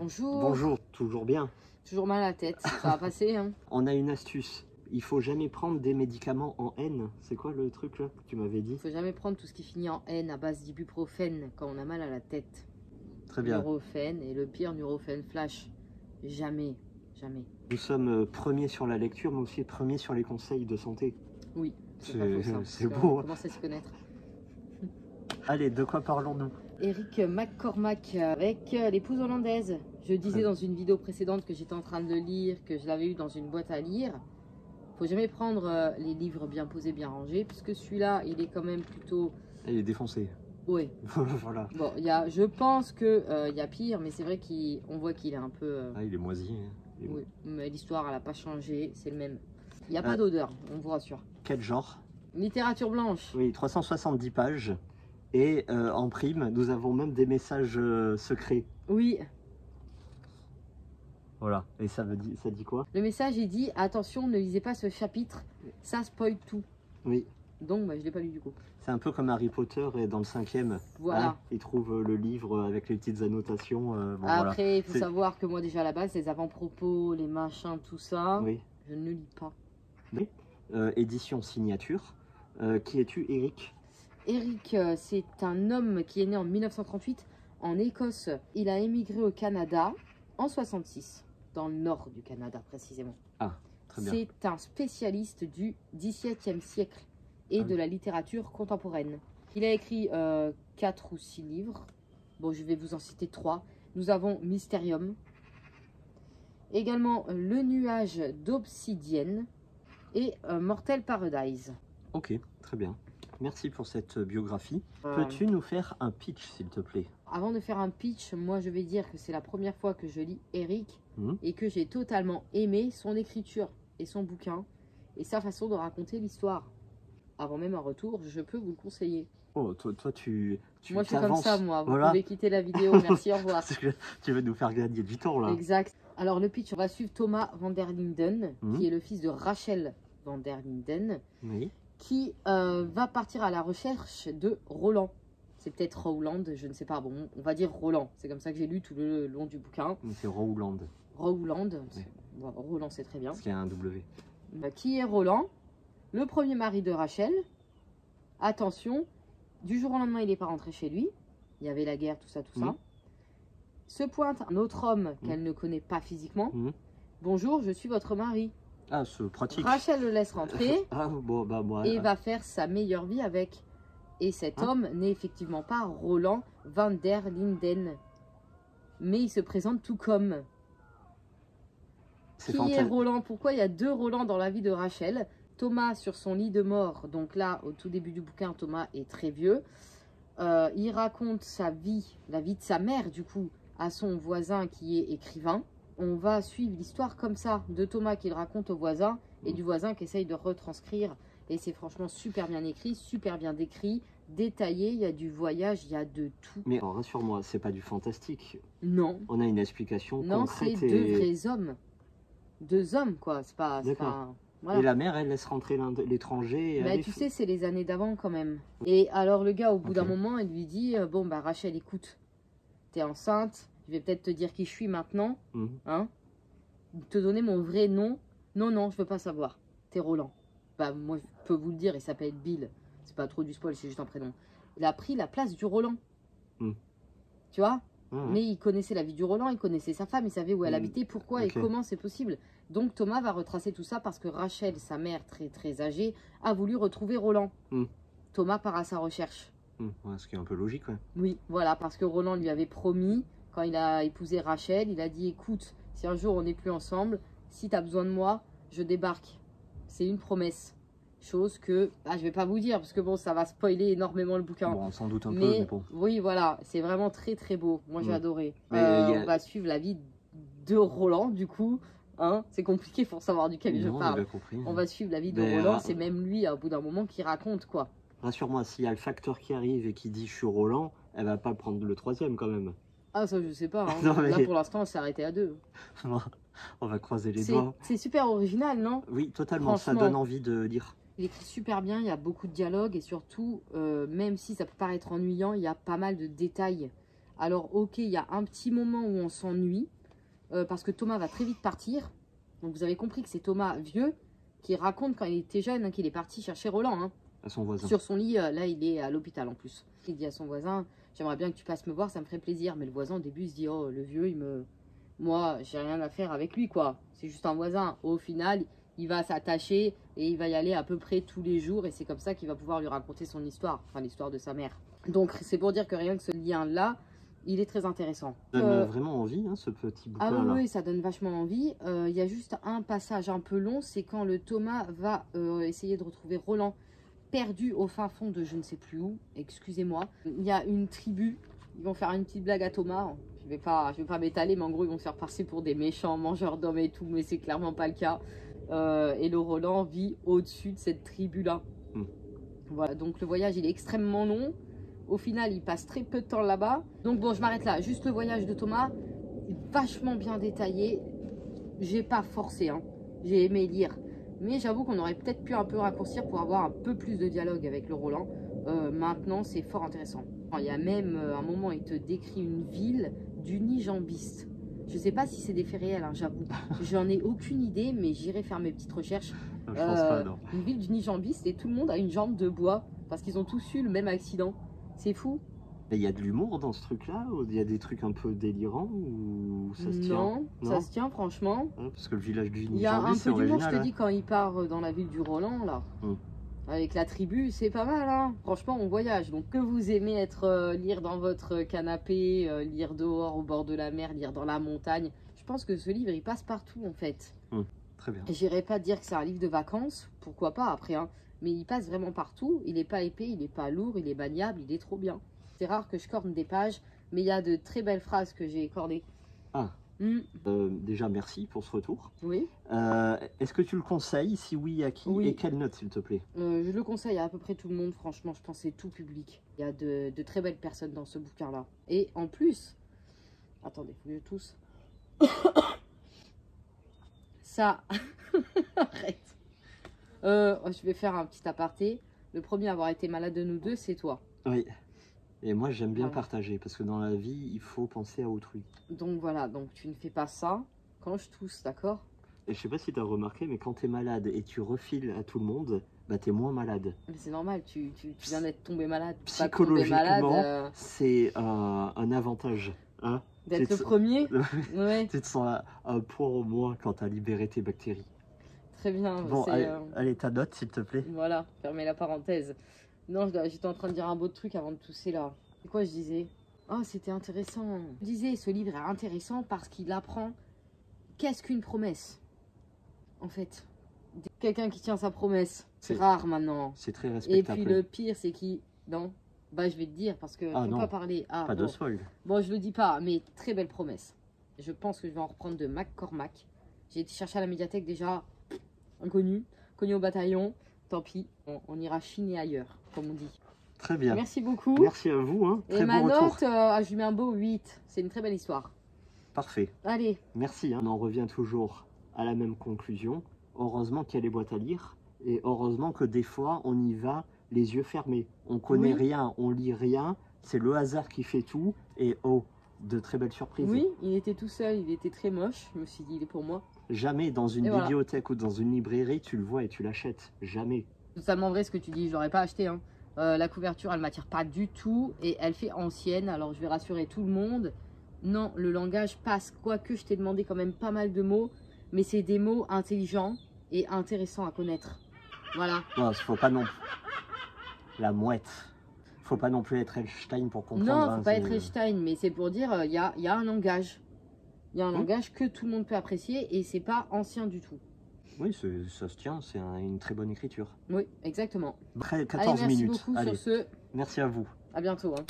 Bonjour. Bonjour, toujours bien. Toujours mal à la tête, ça va passer. Hein. On a une astuce. Il faut jamais prendre des médicaments en N. C'est quoi le truc là que tu m'avais dit? Il faut jamais prendre tout ce qui finit en N à base d'ibuprofène quand on a mal à la tête. Très bien. Nurofen et le pire, Nurofen Flash. Jamais, jamais. Nous sommes premiers sur la lecture, mais aussi premiers sur les conseils de santé. Oui, c'est beau. On commence à s'y connaître. Allez, de quoi parlons-nous? Eric McCormack avec l'épouse hollandaise. Je disais dans une vidéo précédente que j'étais en train de le lire, que je l'avais eu dans une boîte à lire. Faut jamais prendre les livres bien posés, bien rangés, puisque celui-là, il est quand même plutôt... Il est défoncé. Oui. Voilà. Bon, je pense qu'il y a pire, mais c'est vrai qu'on voit qu'il est un peu... Ah, il est moisi. Oui, mais l'histoire, elle n'a pas changé, c'est le même. Il n'y a pas d'odeur, on vous rassure. Quel genre? Littérature blanche. Oui, 370 pages. Et en prime, nous avons même des messages secrets. Oui. Voilà. Et ça dit quoi? Le message, il dit, attention, ne lisez pas ce chapitre, ça spoil tout. Oui. Donc, bah, je ne l'ai pas lu du coup. C'est un peu comme Harry Potter et dans le 5e. Voilà. Hein, il trouve le livre avec les petites annotations. Bon, après, voilà. il faut savoir que moi, déjà à la base, les avant-propos, les machins, tout ça, oui. je ne lis pas. Oui. Édition signature. Qui es-tu, Eric? Eric, c'est un homme qui est né en 1938 en Écosse. Il a émigré au Canada en 66, dans le nord du Canada précisément. Ah, très bien. C'est un spécialiste du XVIIe siècle et de la littérature contemporaine. Il a écrit 4 ou 6 livres. Bon, je vais vous en citer 3. Nous avons Mysterium. Également Le nuage d'obsidienne et Mortel Paradise. Ok, très bien. Merci pour cette biographie. Peux-tu nous faire un pitch, s'il te plaît? Avant de faire un pitch, moi je vais dire que c'est la première fois que je lis Eric et que j'ai totalement aimé son écriture et son bouquin et sa façon de raconter l'histoire. Avant même un retour, je peux vous le conseiller. Oh, toi tu moi je suis comme ça, moi. Vous voilà. pouvez quitter la vidéo. Merci, au revoir. Parce que tu veux nous faire gagner du temps là. Exact. Alors le pitch, on va suivre Thomas van der Linden, qui est le fils de Rachel van der Linden. Oui. Qui va partir à la recherche de Roland. C'est peut-être Rowland, je ne sais pas. Bon, on va dire Roland. C'est comme ça que j'ai lu tout le long du bouquin. C'est Rowland. Rowland. Oui. Bon, Roland, c'est très bien. Parce qu'il y a un W. Qui est Roland? Le premier mari de Rachel. Attention, du jour au lendemain, il n'est pas rentré chez lui. Il y avait la guerre, tout ça, tout ça. Se pointe un autre homme qu'elle ne connaît pas physiquement. Bonjour, je suis votre mari. Ah, c'est pratique. Rachel le laisse rentrer bon, bah, moi, et va faire sa meilleure vie avec. Et cet homme n'est effectivement pas Roland van der Linden. Mais il se présente tout comme. Qui est Roland? Pourquoi il y a 2 Roland dans la vie de Rachel? Thomas sur son lit de mort. Donc là, au tout début du bouquin, Thomas est très vieux. Il raconte sa vie, la vie de sa mère du coup, à son voisin qui est écrivain. On va suivre l'histoire comme ça, de Thomas qui le raconte au voisin et du voisin qui essaye de retranscrire. Et c'est franchement super bien écrit, super bien décrit, détaillé, il y a du voyage, il y a de tout. Mais rassure-moi, c'est pas du fantastique. Non. On a une explication concrète. Non, c'est 2 vrais hommes. 2 hommes, quoi. C'est pas... Voilà. Et la mère, elle laisse rentrer l'étranger. Bah, tu sais, c'est les années d'avant quand même. Et alors le gars, au bout d'un moment, il lui dit, bon, bah Rachel, écoute, t'es enceinte. Je vais peut-être te dire qui je suis maintenant, hein, te donner mon vrai nom. Non, non, je veux pas savoir. T'es Roland. Bah, moi, je peux vous le dire, il s'appelle Bill. C'est pas trop du spoil, c'est juste un prénom. Il a pris la place du Roland. Tu vois? Mais il connaissait la vie du Roland, il connaissait sa femme, il savait où elle habitait, pourquoi et comment c'est possible. Donc Thomas va retracer tout ça parce que Rachel, sa mère très très âgée, a voulu retrouver Roland. Thomas part à sa recherche. Ce qui est un peu logique, ouais. Oui, voilà, parce que Roland lui avait promis. Quand il a épousé Rachel, il a dit, écoute, si un jour on n'est plus ensemble, si tu as besoin de moi, je débarque. C'est une promesse. Chose que, je vais pas vous dire, parce que bon, ça va spoiler énormément le bouquin. Bon, sans doute un peu, mais bon. Oui, voilà, c'est vraiment très très beau. Moi, j'ai adoré. On va suivre la vie de Roland, du coup. Hein, c'est compliqué pour savoir duquel je parle. On va suivre la vie de Roland, c'est même lui, au bout d'un moment, qui raconte, quoi. Rassure-moi, s'il y a le facteur qui arrive et qui dit, je suis Roland, elle va pas prendre le 3e quand même. Ah, ça, je sais pas. Hein. Non, mais... Là, pour l'instant, on s'est arrêté à 2. On va croiser les doigts. C'est super original, non? Oui, totalement. Ça donne envie de lire. Il écrit super bien, il y a beaucoup de dialogues et surtout, même si ça peut paraître ennuyant, il y a pas mal de détails. Alors, ok, il y a un petit moment où on s'ennuie, parce que Thomas va très vite partir. Donc vous avez compris que c'est Thomas vieux qui raconte quand il était jeune qu'il est parti chercher Roland. Hein. À son voisin. Sur son lit, là il est à l'hôpital en plus. Il dit à son voisin, j'aimerais bien que tu passes me voir, ça me ferait plaisir. Mais le voisin au début il se dit, oh le vieux, moi j'ai rien à faire avec lui quoi. C'est juste un voisin. Au final, il va s'attacher et il va y aller à peu près tous les jours. Et c'est comme ça qu'il va pouvoir lui raconter son histoire, enfin l'histoire de sa mère. Donc c'est pour dire que rien que ce lien-là, il est très intéressant. Ça donne vraiment envie, hein, ce petit bouquin-là. Ah oui, ça donne vachement envie. Il y a juste un passage un peu long, c'est quand le Thomas va essayer de retrouver Roland perdu au fin fond de je ne sais plus où. Excusez-moi. Il y a une tribu. Ils vont faire une petite blague à Thomas. Je vais pas m'étaler, mais en gros, ils vont se faire passer pour des méchants mangeurs d'hommes et tout, mais c'est clairement pas le cas. Et le Roland vit au-dessus de cette tribu-là. Voilà, donc le voyage, il est extrêmement long. Au final, il passe très peu de temps là-bas. Donc bon, je m'arrête là. Juste le voyage de Thomas, vachement bien détaillé. J'ai pas forcé, hein. J'ai aimé lire. Mais j'avoue qu'on aurait peut-être pu un peu raccourcir pour avoir un peu plus de dialogue avec le Roland. Maintenant, c'est fort intéressant. Il y a même un moment, il te décrit une ville d'unijambistes. Je sais pas si c'est des faits réels, hein, j'avoue. J'en ai aucune idée, mais j'irai faire mes petites recherches. Je pense pas, non. Une ville d'unijambistes et tout le monde a une jambe de bois parce qu'ils ont tous eu le même accident. C'est fou. Mais il y a de l'humour dans ce truc-là? Il y a des trucs un peu délirants ou ça se tient? Non, ça se tient franchement. Ouais, parce que le village du Il y a un peu d'humour, je te hein. dis, quand il part dans la ville du Roland, là. Avec la tribu, c'est pas mal, hein. Franchement, on voyage. Donc, que vous aimez être lire dans votre canapé, lire dehors au bord de la mer, lire dans la montagne, je pense que ce livre, il passe partout, en fait. Très bien. J'irai pas dire que c'est un livre de vacances, pourquoi pas après, hein. Mais il passe vraiment partout. Il est pas épais, il est pas lourd, il est maniable, il est trop bien. C'est rare que je corne des pages, mais il y a de très belles phrases que j'ai cornées. Ah. Déjà, merci pour ce retour. Oui. Est-ce que tu le conseilles? Si oui, à qui? Et quelle note, s'il te plaît? Je le conseille à peu près tout le monde. Franchement, je pense que c'est tout public. Il y a de très belles personnes dans ce bouquin-là. Et en plus... Attendez, faut que je tousse. Ça... Arrête. Je vais faire un petit aparté. Le premier à avoir été malade de nous deux, c'est toi. Oui. Et moi, j'aime bien partager, parce que dans la vie, il faut penser à autrui. Donc voilà, donc tu ne fais pas ça quand je tousse, d'accord? Et je sais pas si tu as remarqué, mais quand tu es malade et tu refiles à tout le monde, bah tu es moins malade. Mais c'est normal, tu viens d'être tombé malade. Psychologiquement, c'est un avantage. Hein, d'être le premier. Ouais. Tu te sens un point au moins quand tu as libéré tes bactéries. Très bien. Bon, allez, ta note, s'il te plaît. Voilà, fermez la parenthèse. Non, j'étais en train de dire un beau truc avant de tousser là. C'est quoi je disais? Oh, c'était intéressant. Je disais, ce livre est intéressant parce qu'il apprend qu'est-ce qu'une promesse. En fait, quelqu'un qui tient sa promesse, c'est rare maintenant. C'est très respectable. Et puis le pire, c'est qui... Non, bah je vais te dire parce que je ne peux pas parler. Ah, pas de spoil. Bon, je le dis pas, mais très belle promesse. Je pense que je vais en reprendre de McCormack. J'ai été chercher à la médiathèque déjà, inconnu au bataillon. Tant pis, on ira chiner ailleurs, comme on dit. Très bien. Merci beaucoup. Merci à vous. Hein. Très et ma bon note, retour. je lui mets un beau 8. C'est une très belle histoire. Parfait. Allez. Merci. Hein. On en revient toujours à la même conclusion. Heureusement qu'il y a les boîtes à lire. Et heureusement que des fois, on y va les yeux fermés. On connaît rien, on lit rien. C'est le hasard qui fait tout. Et de très belles surprises. Oui, il était tout seul, il était très moche. Je me suis dit, il est pour moi. Jamais dans une bibliothèque ou dans une librairie, tu le vois et tu l'achètes. Jamais. C'est totalement vrai ce que tu dis, je l'aurais pas acheté. Hein. La couverture, elle m'attire pas du tout et elle fait ancienne. Alors je vais rassurer tout le monde. Non, le langage passe. Quoique je t'ai demandé quand même pas mal de mots. Mais c'est des mots intelligents et intéressants à connaître. Voilà. Non, faut pas non. La mouette. Faut pas non plus être Einstein pour comprendre. Non, faut pas être Einstein, mais c'est pour dire, il y a un langage. Il y a un langage que tout le monde peut apprécier et c'est pas ancien du tout. Oui, ça se tient, c'est une très bonne écriture. Oui, exactement. Près 14 minutes. Merci beaucoup sur ce. Merci à vous. À bientôt. Hein.